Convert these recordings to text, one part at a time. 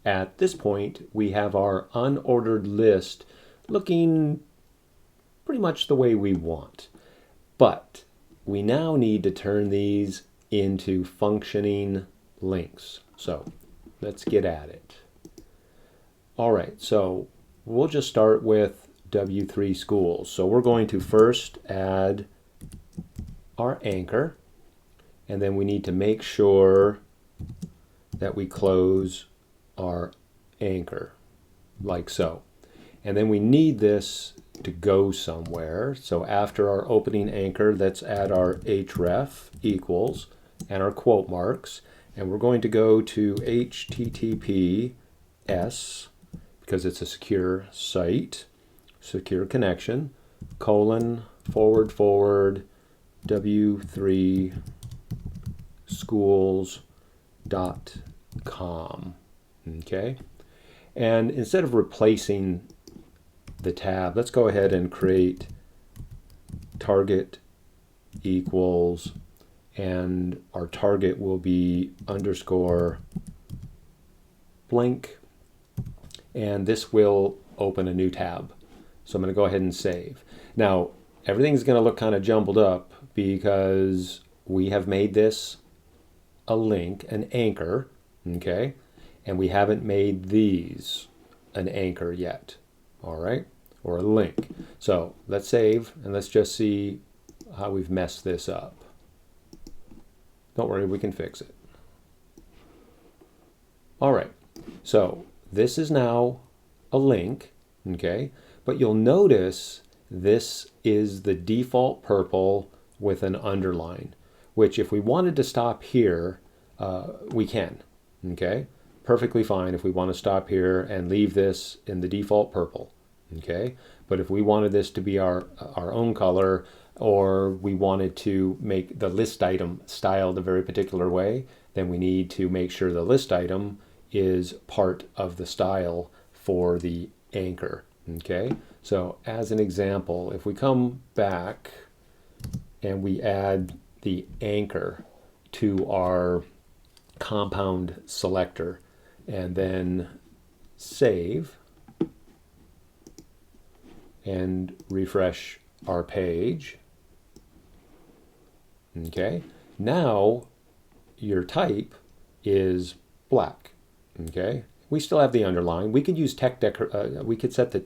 at this point, we have our unordered list looking pretty much the way we want. But we now need to turn these into functioning links. So let's get at it. All right, so we'll just start with W3 schools. So we're going to first add our anchor, and then we need to make sure that we close our anchor like so. And then we need this to go somewhere. So after our opening anchor, let's add our href equals and our quote marks. And we're going to go to HTTPS because it's a secure site, secure connection, colon, / W3 schools.com. Okay. And instead of replacing the tab, let's go ahead and create target equals, and our target will be _ blank, and this will open a new tab. So I'm going to go ahead and save. Now everything's going to look kind of jumbled up because we have made this a link, an anchor, okay, and we haven't made these an anchor yet. All right, or a link. So let's save and let's just see how we've messed this up. Don't worry, we can fix it. All right, so this is now a link, okay, but you'll notice this is the default purple with an underline, which if we wanted to stop here, we can, okay? Perfectly fine if we want to stop here and leave this in the default purple, okay? But if we wanted this to be our own color, or we wanted to make the list item styled a very particular way, then we need to make sure the list item is part of the style for the anchor, okay? So as an example, if we come back and we add the anchor to our compound selector, and then save and refresh our page. Okay, now your type is black. Okay, we still have the underline. We could use we could set the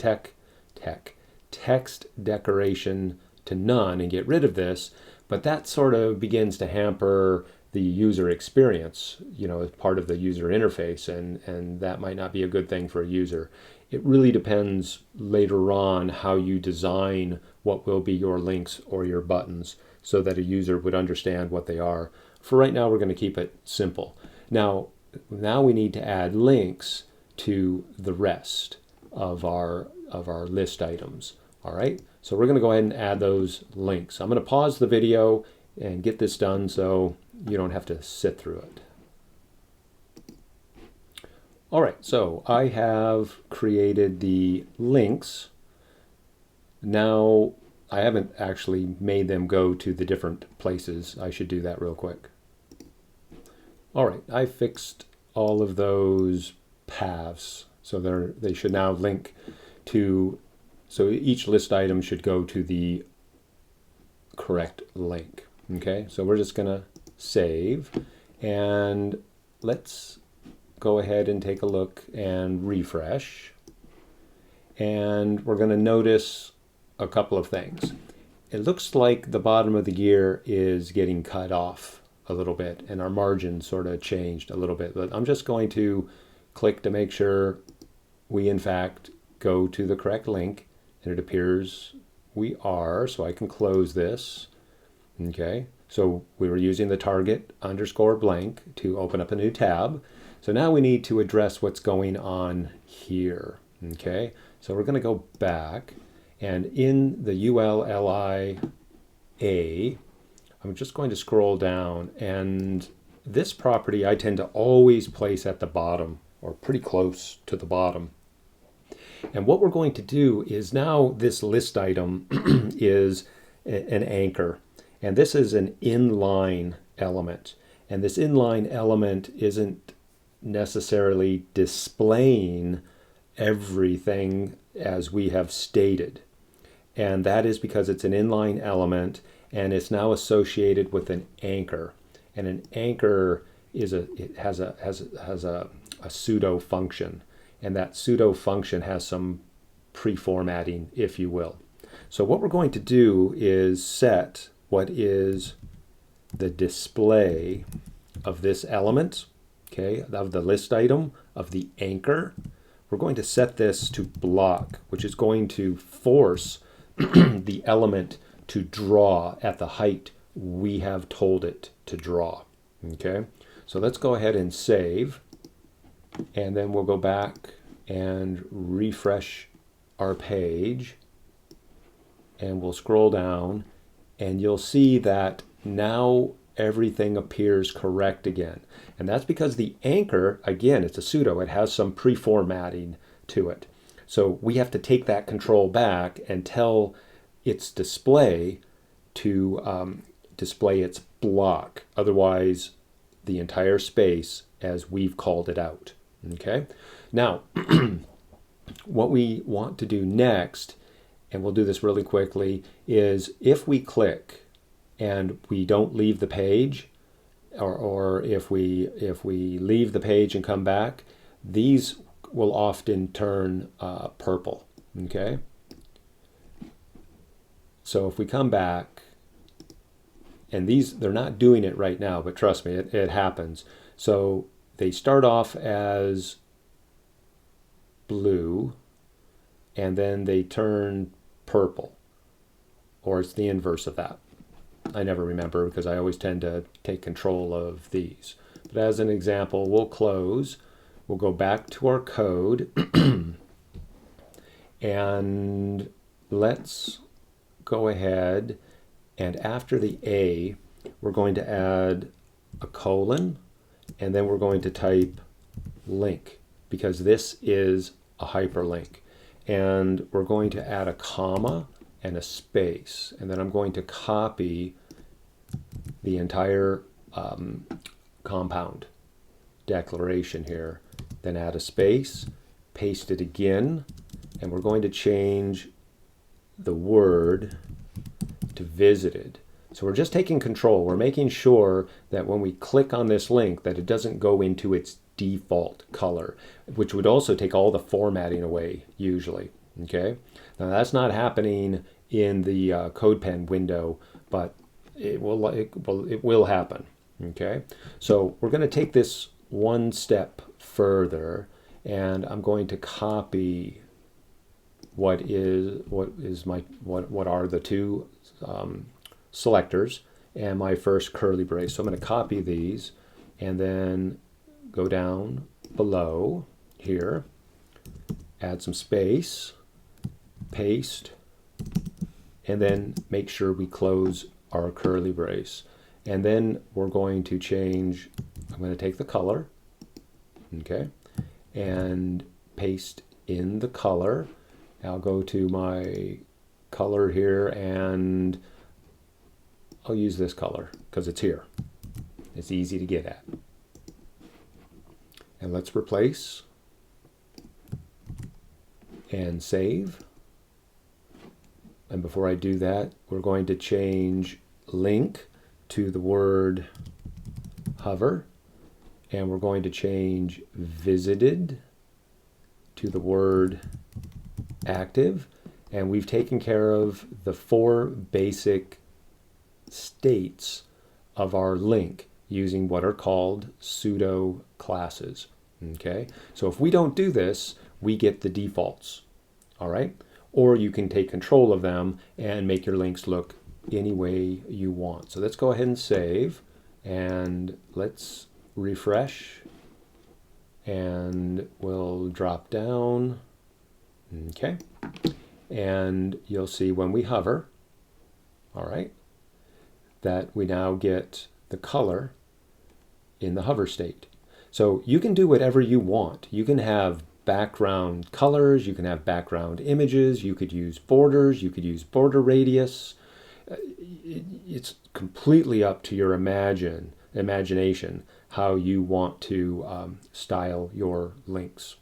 text decoration to none and get rid of this, but that sort of begins to hamper the user experience, you know, as part of the user interface, and that might not be a good thing for a user. It really depends later on how you design what will be your links or your buttons so that a user would understand what they are. For right now, we're going to keep it simple. Now we need to add links to the rest of our list items. All right, so we're going to go ahead and add those links. I'm going to pause the video and get this done so you don't have to sit through it. All right, so I have created the links. Now I haven't actually made them go to the different places. I should do that real quick. All right, I fixed all of those paths, so they should now link to, so each list item should go to the correct link. Okay, so we're just gonna save, and let's go ahead and take a look and refresh. And we're gonna notice a couple of things. It looks like the bottom of the gear is getting cut off a little bit, and our margin sort of changed a little bit, but I'm just going to click to make sure we in fact go to the correct link, and it appears we are, so I can close this. Okay, so we were using the target _ blank to open up a new tab. So now we need to address what's going on here. Okay, so we're going to go back, and in the ULLIA, I'm just going to scroll down, and this property I tend to always place at the bottom, or pretty close to the bottom. And what we're going to do is, now this list item is an anchor, and this is an inline element. And this inline element isn't necessarily displaying everything as we have stated. And that is because it's an inline element and it's now associated with an anchor. And an anchor has a pseudo function, and that pseudo function has some pre-formatting, if you will. So what we're going to do is set what is the display of this element, okay, of the list item, of the anchor. We're going to set this to block, which is going to force the element to draw at the height we have told it to draw. Okay, so let's go ahead and save, and then we'll go back and refresh our page, and we'll scroll down, and you'll see that now everything appears correct again. And that's because the anchor, again, it's a pseudo, it has some pre-formatting to it. So we have to take that control back and tell its display to display its block. Otherwise, the entire space as we've called it out. Okay? Now, what we want to do next, and we'll do this really quickly, is if we click and we don't leave the page, or if we leave the page and come back, these will often turn purple. Okay? So if we come back, and they're not doing it right now, but trust me, it happens. So they start off as blue, and then they turn purple, or it's the inverse of that. I never remember because I always tend to take control of these. But as an example, we'll close, we'll go back to our code, and let's go ahead, and after the A, we're going to add a colon, and then we're going to type link, because this is a hyperlink. And we're going to add a comma and a space, and then I'm going to copy the entire compound declaration here, then add a space, paste it again, and we're going to change the word to visited. So we're just taking control. We're making sure that when we click on this link that it doesn't go into its default color, which would also take all the formatting away usually. Okay, now that's not happening in the CodePen window, but it will happen. Okay, so we're going to take this one step further, and I'm going to copy what are the two selectors and my first curly brace. So I'm going to copy these and then go down below here, add some space, paste, and then make sure we close our curly brace. And then we're going to change, I'm going to take the color, okay, and paste in the color. I'll go to my color here, and I'll use this color because it's here. It's easy to get at. And let's replace and save. And before I do that, we're going to change link to the word hover, and we're going to change visited to the word active, and we've taken care of the 4 basic states of our link using what are called pseudo classes. Okay, so if we don't do this, we get the defaults. All right, or you can take control of them and make your links look any way you want. So let's go ahead and save, and let's refresh, and we'll drop down. Okay, and you'll see when we hover, all right, that we now get the color in the hover state. So you can do whatever you want. You can have background colors, you can have background images, you could use borders, you could use border radius. It's completely up to your imagination how you want to style your links.